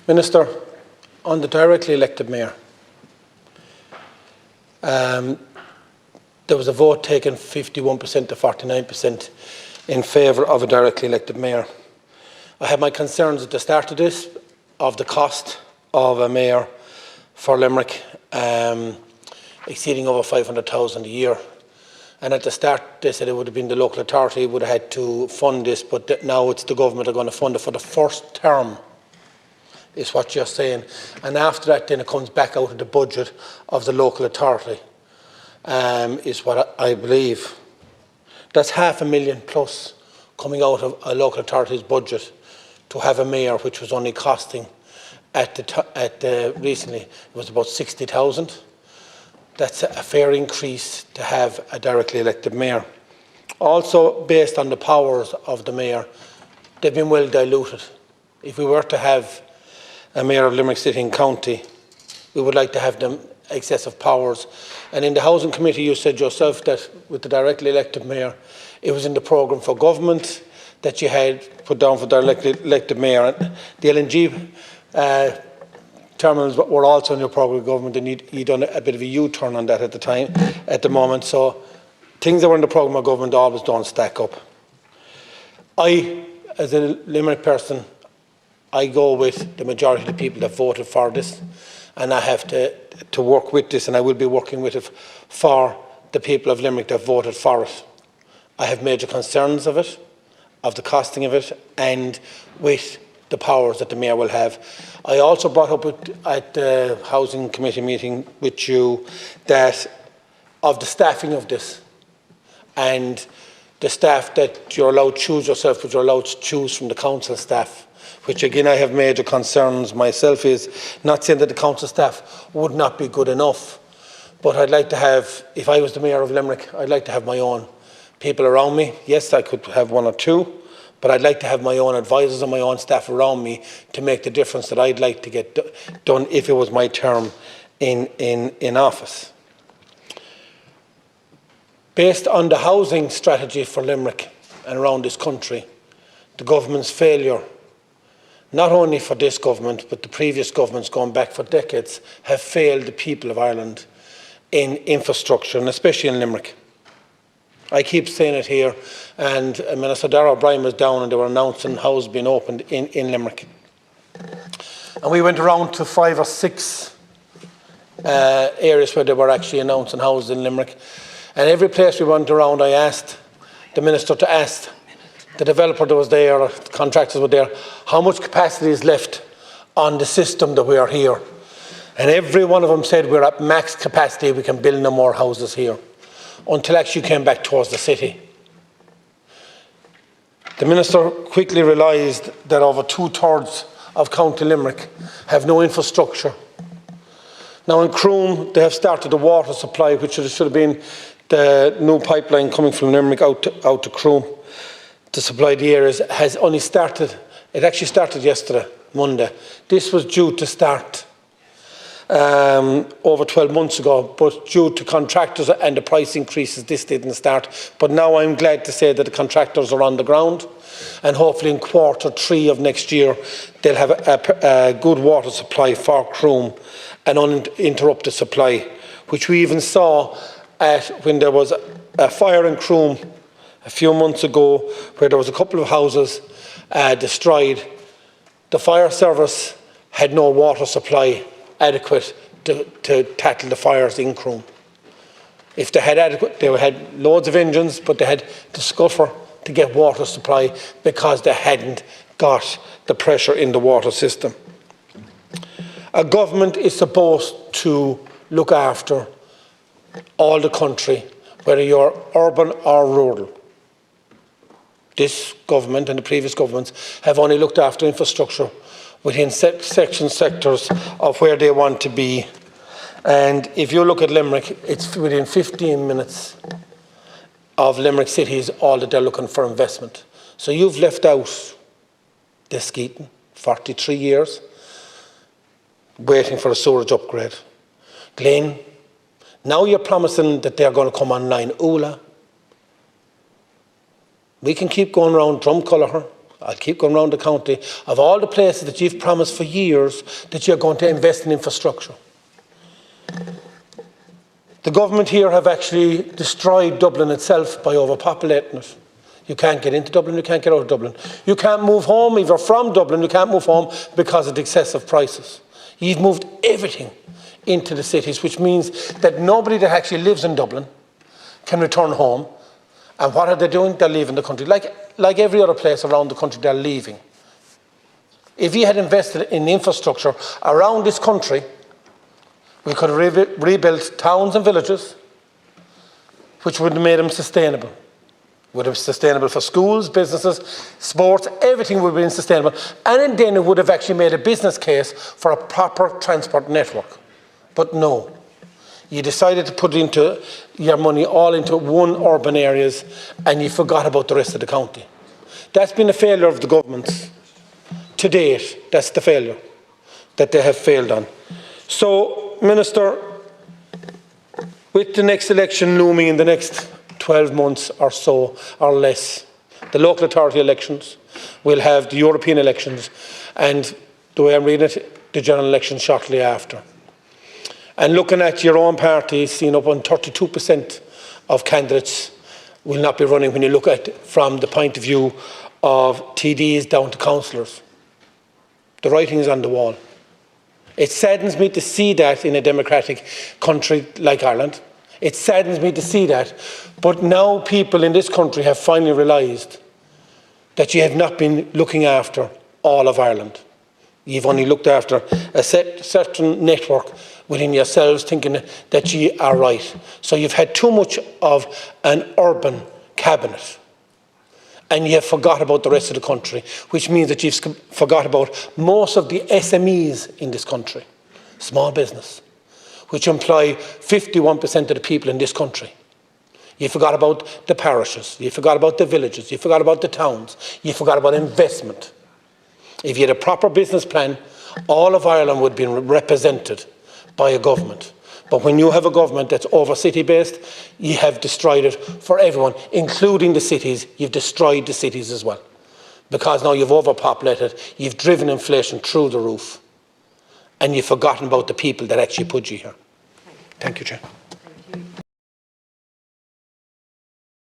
Minister, on the directly elected mayor, there was a vote taken 51% to 49% in favour of a directly elected mayor. I had my concerns at the start of this, of the cost of a mayor for Limerick, exceeding over 500,000 a year. And at the start, they said it would have been the local authority would have had to fund this, but now it's the government are going to fund it for the first term, is what you're saying. And after that, then it comes back out of the budget of the local authority, is what I believe. That's $500,000 plus coming out of a local authority's budget to have a mayor, which was only costing recently, it was about 60,000. That's a fair increase to have a directly elected mayor. Also, based on the powers of the mayor, they've been well diluted. If we were to have a mayor of Limerick City and County, we would like to have them excessive powers. And in the Housing Committee, you said yourself that with the directly elected mayor, it was in the programme for government that you had put down for the directly elected mayor. And the LNG terminals were also in your programme of government, and you'd done a bit of a U-turn on that at the moment. So things that were in the programme of government always don't stack up. I, as a Limerick person, I go with the majority of the people that voted for this, and I have to work with this, and I will be working with it for the people of Limerick that voted for it. I have major concerns of it, of the costing of it, and with the powers that the mayor will have. I also brought up at the Housing Committee meeting with you that of the staffing of this, and the staff that you're allowed to choose yourself, but you're allowed to choose from the council staff, which again I have major concerns myself. Is not saying that the council staff would not be good enough, but I'd like to have, if I was the mayor of Limerick, I'd like to have my own people around me. Yes, I could have one or two, but I'd like to have my own advisors and my own staff around me to make the difference that I'd like to get done if it was my term in office. Based on the housing strategy for Limerick and around this country, the government's failure, not only for this government, but the previous governments going back for decades, have failed the people of Ireland in infrastructure, and especially in Limerick. I keep saying it here, and Minister Darragh O'Brien was down and they were announcing houses being opened in Limerick. And we went around to 5 or 6 areas where they were actually announcing houses in Limerick. And every place we went around, I asked the Minister to ask the developer that was there, or the contractors were there, how much capacity is left on the system that we are here. And every one of them said we're at max capacity, we can build no more houses here, until actually came back towards the city. The Minister quickly realised that over 2/3 of County Limerick have no infrastructure. Now in Croom, they have started the water supply, which should have been the new pipeline coming from Limerick out to Croom to supply the areas, has only started. It actually started yesterday, Monday. This was due to start over 12 months ago, but due to contractors and the price increases, this didn't start. But now I'm glad to say that the contractors are on the ground, and hopefully in Q3 of next year they'll have a good water supply for Croom, an uninterrupted supply, which we even saw when there was a fire in Croom a few months ago, where there was a couple of houses destroyed. The fire service had no water supply adequate to tackle the fires in Croom. If they had adequate, they had loads of engines, but they had to scuffer to get water supply because they hadn't got the pressure in the water system. A government is supposed to look after all the country, whether you're urban or rural. This government and the previous governments have only looked after infrastructure within sectors of where they want to be. And if you look at Limerick, it's within 15 minutes of Limerick City is all that they're looking for investment. So you've left out Deskeaton, 43 years, waiting for a sewerage upgrade. Glen, now you're promising that they're going to come online. Ula, we can keep going around Drumculloher, I'll keep going around the county, of all the places that you've promised for years that you're going to invest in infrastructure. The government here have actually destroyed Dublin itself by overpopulating it. You can't get into Dublin, you can't get out of Dublin. You can't move home, either from Dublin, you can't move home because of the excessive prices. You've moved everything into the cities, which means that nobody that actually lives in Dublin can return home. And what are they doing? They're leaving the country. Like every other place around the country, they're leaving. If you had invested in infrastructure around this country, we could have rebuilt towns and villages, which would have made them sustainable. Would have been sustainable for schools, businesses, sports, everything would have been sustainable. And then it would have actually made a business case for a proper transport network. But no. You decided to put into your money all into one urban areas, and you forgot about the rest of the county. That's been a failure of the governments. To date, that's the failure that they have failed on. So, Minister, with the next election looming in the next 12 months or so, or less, the local authority elections, we'll have the European elections, and the way I'm reading it, the general election shortly after. And looking at your own party, seeing up on 32% of candidates will not be running when you look at it from the point of view of TDs down to councillors. The writing is on the wall. It saddens me to see that in a democratic country like Ireland. It saddens me to see that. But now people in this country have finally realised that you have not been looking after all of Ireland. You've only looked after a certain network within yourselves, thinking that you are right. So you've had too much of an urban cabinet, and you have forgot about the rest of the country, which means that you've forgot about most of the SMEs in this country, small business, which employ 51% of the people in this country. You forgot about the parishes, you forgot about the villages, you forgot about the towns, you forgot about investment. If you had a proper business plan, all of Ireland would be represented by a government. But when you have a government that's over city-based, you have destroyed it for everyone, including the cities. You've destroyed the cities as well. Because now you've overpopulated, you've driven inflation through the roof, and you've forgotten about the people that actually put you here. Thank you, Chair.